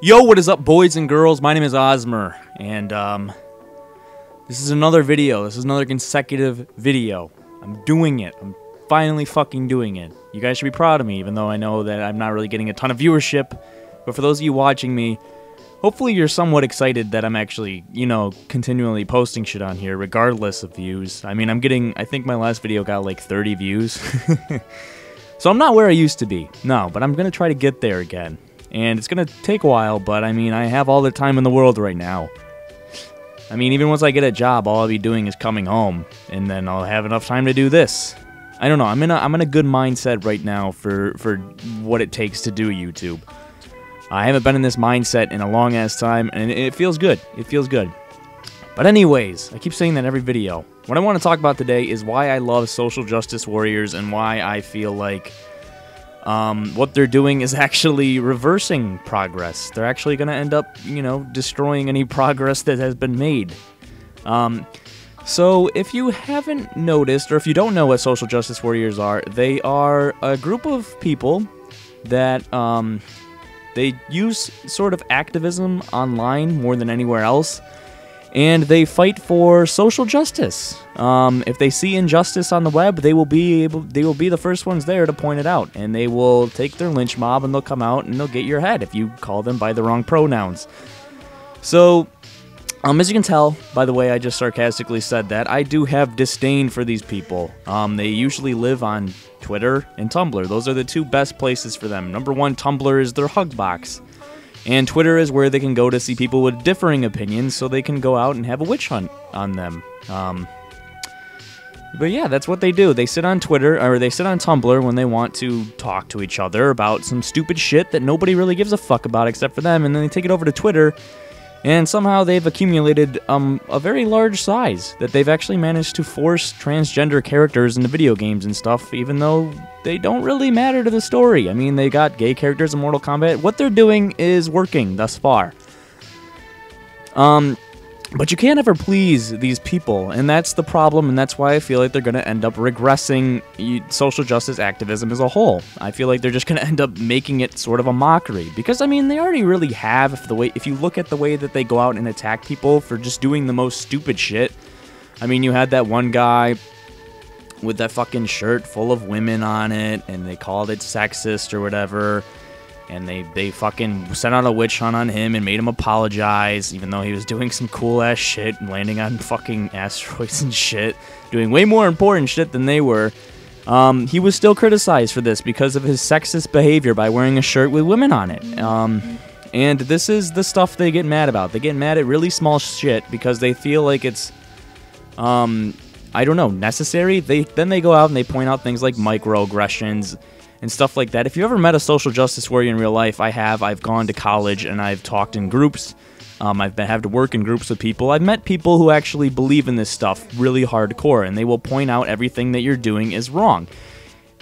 Yo, what is up, boys and girls? My name is Osmer, and this is another video. This is another consecutive video. I'm doing it. I'm finally fucking doing it. You guys should be proud of me, even though I know that I'm not really getting a ton of viewership. But for those of you watching me, hopefully you're somewhat excited that I'm actually, continually posting shit on here, regardless of views. I mean, I think my last video got like 30 views. So I'm not where I used to be. No, but I'm gonna try to get there again. And it's gonna take a while, but I mean, I have all the time in the world right now. I mean, even once I get a job, all I'll be doing is coming home, and then I'll have enough time to do this. I don't know, I'm in a good mindset right now for what it takes to do YouTube. I haven't been in this mindset in a long ass time, and it feels good. It feels good. But anyways, I keep saying that every video. What I want to talk about today is why I love social justice warriors and why I feel like what they're doing is actually reversing progress. They're actually going to end up, destroying any progress that has been made. So if you haven't noticed, or if you don't know what social justice warriors are, they are a group of people that they use sort of activism online more than anywhere else. And they fight for social justice. If they see injustice on the web, they will be the first ones there to point it out, and they will take their lynch mob and they'll come out and they'll get your head if you call them by the wrong pronouns. So, as you can tell, by the way I just sarcastically said that, I do have disdain for these people. They usually live on Twitter and Tumblr. Those are the two best places for them. Number one, Tumblr is their hug box. And Twitter is where they can go to see people with differing opinions, so they can go out and have a witch hunt on them. But yeah, that's what they do. They sit on Twitter, or they sit on Tumblr when they want to talk to each other about some stupid shit that nobody really gives a fuck about except for them, and then they take it over to Twitter, and somehow they've accumulated a very large size that they've actually managed to force transgender characters into video games and stuff, even though they don't really matter to the story. I mean, they got gay characters in Mortal Kombat. What they're doing is working thus far. But you can't ever please these people, and that's the problem, and that's why I feel like they're going to end up regressing social justice activism as a whole. I feel like they're just going to end up making it sort of a mockery, because, I mean, they already really have, if you look at the way that they go out and attack people for just doing the most stupid shit. I mean, you had that one guy with that fucking shirt full of women on it, and they called it sexist or whatever, and they fucking sent out a witch hunt on him and made him apologize, even though he was doing some cool-ass shit and landing on fucking asteroids and shit, doing way more important shit than they were. He was still criticized for this because of his sexist behavior by wearing a shirt with women on it. And this is the stuff they get mad about. They get mad at really small shit because they feel like it's, I don't know, necessary. Then they go out and they point out things like microaggressions and stuff like that. If you ever met a social justice warrior in real life, I have. I've gone to college and I've talked in groups. I've had to work in groups with people. I've met people who actually believe in this stuff really hardcore, and they will point out everything that you're doing is wrong.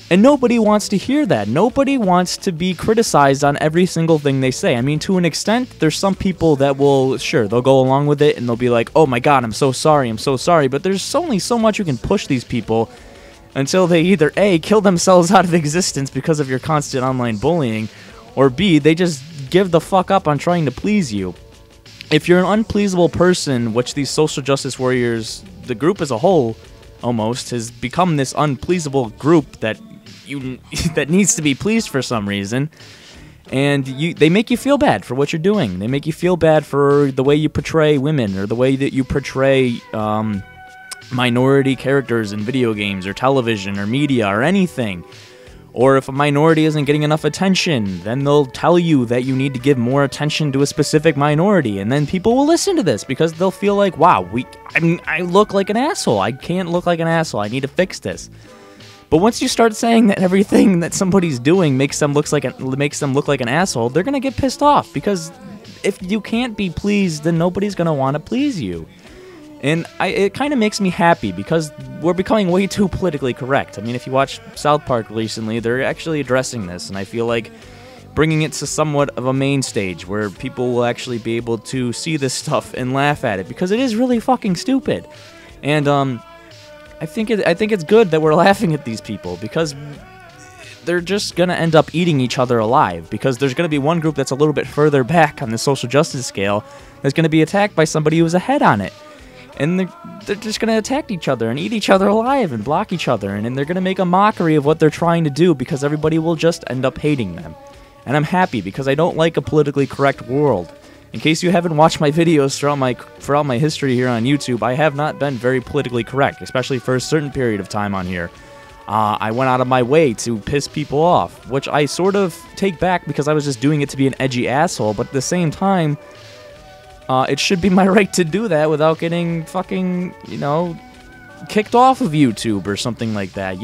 And nobody wants to hear that. Nobody wants to be criticized on every single thing they say. I mean, to an extent, there's some people that will, sure, they'll go along with it and they'll be like, oh my god, I'm so sorry, but there's only so much you can push these people until they either A, kill themselves out of existence because of your constant online bullying, or B, they just give the fuck up on trying to please you. If you're an unpleasable person, which these social justice warriors, the group as a whole, almost, has become this unpleasable group that that needs to be pleased for some reason, and they make you feel bad for what you're doing. They make you feel bad for the way you portray women, or the way that you portray minority characters in video games or television or media or anything. Or if a minority isn't getting enough attention, then they'll tell you that you need to give more attention to a specific minority, and then people will listen to this because they'll feel like, wow, I look like an asshole. I can't look like an asshole. I need to fix this. But once you start saying that everything that somebody's doing makes them look like an asshole, they're gonna get pissed off, because if you can't be pleased, then nobody's gonna want to please you. And it kind of makes me happy, because we're becoming way too politically correct. I mean, if you watch South Park recently, they're actually addressing this, and I feel like bringing it to somewhat of a main stage where people will actually be able to see this stuff and laugh at it, because it is really fucking stupid. And I think it's good that we're laughing at these people, because they're just going to end up eating each other alive, because there's going to be one group that's a little bit further back on the social justice scale that's going to be attacked by somebody who's ahead on it. And they're just going to attack each other and eat each other alive and block each other. And they're going to make a mockery of what they're trying to do, because everybody will just end up hating them. And I'm happy, because I don't like a politically correct world. In case you haven't watched my videos throughout my history here on YouTube, I have not been very politically correct, especially for a certain period of time on here. I went out of my way to piss people off, which I sort of take back, because I was just doing it to be an edgy asshole, but at the same time, it should be my right to do that without getting fucking, kicked off of YouTube or something like that.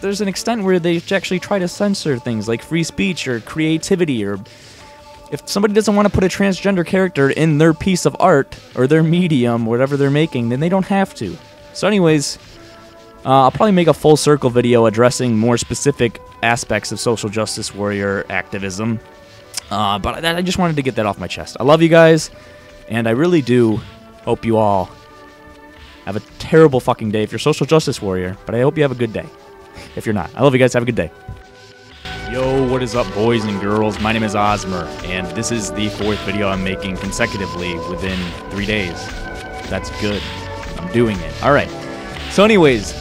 There's an extent where they actually try to censor things like free speech or creativity, or if somebody doesn't want to put a transgender character in their piece of art or their medium, whatever they're making, then they don't have to. So anyways, I'll probably make a full circle video addressing more specific aspects of social justice warrior activism. But I just wanted to get that off my chest. I love you guys, and I really do hope you all have a terrible fucking day if you're a social justice warrior, but I hope you have a good day if you're not. I love you guys. Have a good day. Yo, what is up, boys and girls? My name is Osmer, and this is the 4th video I'm making consecutively within 3 days. That's good. I'm doing it. Alright. So anyways,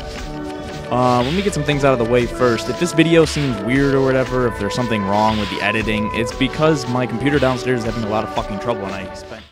let me get some things out of the way first. If this video seems weird or whatever, if there's something wrong with the editing, it's because my computer downstairs is having a lot of fucking trouble, and I spent